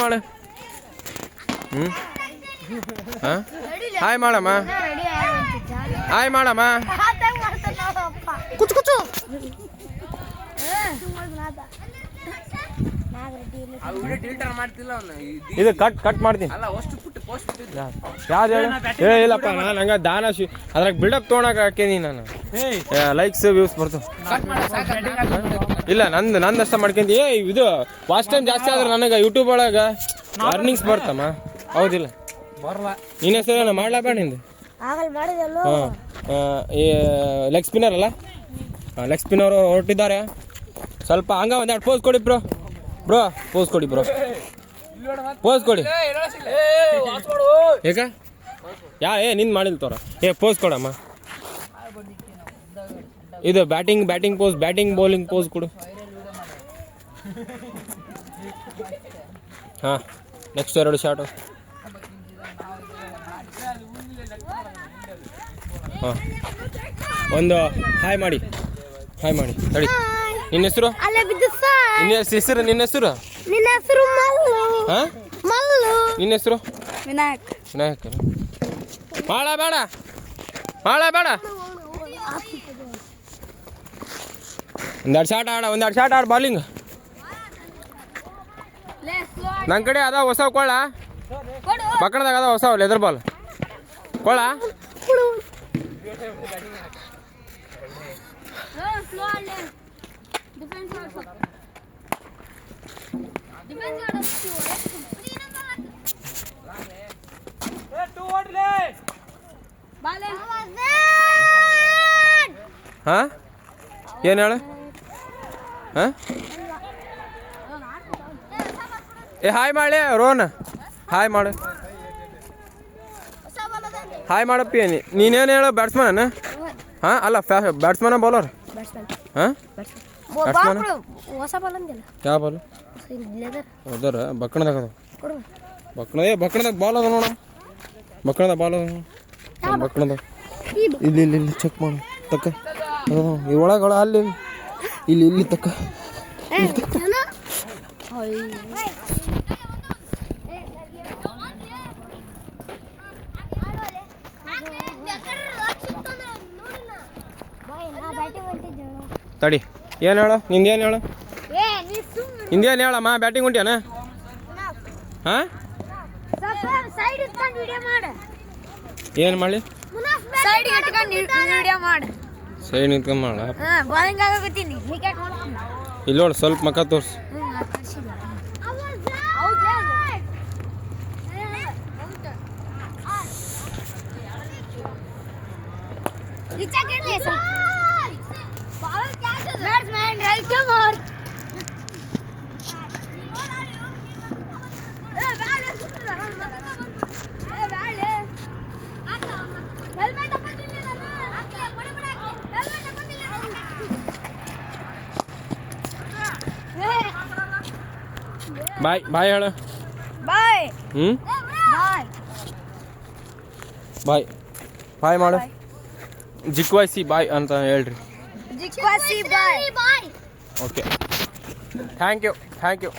ಮಾಡು. ಹಾಂ ಹಾಯ್ ಮಾಡಮ್ಮ. ಹಾಯ್ ಮಾಡಮ್ಮ. ಕುಚ್ಚು ಕುಚ್ಚು. ಇದು ಕಟ್ ಮಾಡ್ತೀನಿ. ಯಾವ್ದು ಹೇಳಿ? ಇಲ್ಲಪ್ಪ ನಾನು ಹಂಗ ದಾನ ಅದ್ರಾಗ ಬಿಲ್ಡಪ್ ತೊಗೊಳಕ್ ಹಾಕೇನಿ ನಾನು. ಲೈಕ್ಸ್ ವ್ಯೂಸ್ ಬರ್ತವೆ. ಇಲ್ಲ ನಂದಷ್ಟ ಮಾಡ್ಕೊಂಡಿ. ಇದು ವಾಚ್ ಟೈಮ್ ಜಾಸ್ತಿ ಆದ್ರೆ ನನಗೆ ಯೂಟ್ಯೂಬ್ ಒಳಗೆ ಅರ್ನಿಂಗ್ಸ್ ಬರ್ತಮ್ಮ. ಹೌದಿಲ್ಲ? ನಿನ್ನ ಹೆಸರು ಮಾಡ್ಲಾಬೇಡ ನಿಂದು. ಹಾಂ ಲೆಗ್ ಸ್ಪಿನ್ನರ್ ಅಲ್ಲ? ಹಾಂ ಲೆಗ್ ಸ್ಪಿನ್ನರ್ ಹೊರಟಿದ್ದಾರೆ. ಸ್ವಲ್ಪ ಹಂಗ ಒಂದೆರಡು ಪೋಸ್ ಕೊಡಿ ಬ್ರೋ. ಪೋಸ್ ಕೊಡಿ ಬ್ರೋ. ಪೋಸ್ ಕೊಡಿ. ಏಕ ನಿಂದು ಮಾಡಿಲ್ಲ ತೋರ. ಪೋಸ್ ಕೊಡಮ್ಮ. ಇದು ಬ್ಯಾಟಿಂಗ್ ಪೋಸ್, ಬೌಲಿಂಗ್ ಪೋಸ್ ಕೊಡು. ಹಾಂ ನೆಕ್ಸ್ಟ್ 2 ಶಾಟು. ಹಾಂ ಒಂದು ಹಾಯ್ ಮಾಡಿ ತಡಿ. ನಿನ್ನ ಹೆಸರು? ನಿನ್ನ ಹೆಸರು ಹಾಂ ನಿನ್ನ ಹೆಸರು? ವಿನಾಯಕ್. ಬೇಡ ಒಂದೆರಡು ಶಾಟ್ ಆಡ ಬಾಲಿಂಗ್. ನನ್ನ ಕಡೆ ಅದ ಹೊಸ ಕೊಳ್ಳ ಬಕ್ಕಣದಾಗ ಅದ ಹೊಸ ಲೆದರ್ ಬಾಲ್ ಕೊಳ್ಳ. ಹಾಂ ಏನು ಹೇಳು? ಹಾಂ ಹಾಯ್ ಮಾಡಿ ರೋನ್. ಹಾಯ್ ಮಾಡು. ಹಾಯ್ ಮಾಡಪ್ಪಿ. ನೀನೇನು ಹೇಳು? ಬ್ಯಾಟ್ಸ್ಮನ್? ಹಾಂ ಅಲ್ಲ ಬ್ಯಾಟ್ಸ್ಮನ ಬೌಲರ್? ಹಾಂ ಬ್ಯಾಟ್ಸ್ಮನ್. ಯಾವ ಬಾಲು? ಅದರ ಬಕ್ಕಣದಾಗ ಅದ. ಬಕ್ಕಣದಾಗ ಬಾಲ್ ಅದ ನೋಡ. ಬಕ್ಕಣದಾಗ ಬಾಲ್ ಅದ. ಬಕ್ಕಣದಾಗ ಇಲ್ಲಿ ಚೆಕ್ ಮಾಡು. ತಕ್ಕ ಈ ಒಳಗಳ ಅಲ್ಲಿ ಇಲ್ಲಿ ತಕ್ಕ. ತಡಿ. ಏನು ಹೇಳು? ನಿಂದೇನು ಹೇಳು? ಹಿಂದೇನು ಹೇಳಮ್ಮ? ಬ್ಯಾಟಿಂಗ್ ಉಂಟ್ಯಾನ? ಹಾಂ ಏನು ಮಾಡಲಿ? ಸೈಡ್ ನಿಂತ್ಕೊಂಡು ಮಾಡ. ಇಲ್ಲಿ ನೋಡಿ ಸ್ವಲ್ಪ ಮಕ್ಕ ತೋರ್ಸು. ಬಾಯ್ ಹೇಳು. ಬಾಯ್ ಮಾಡು. ಜಿಕ್ವಾಸಿ ಬಾಯ್ ಅಂತ ಹೇಳ್ರಿ. Okay thank you.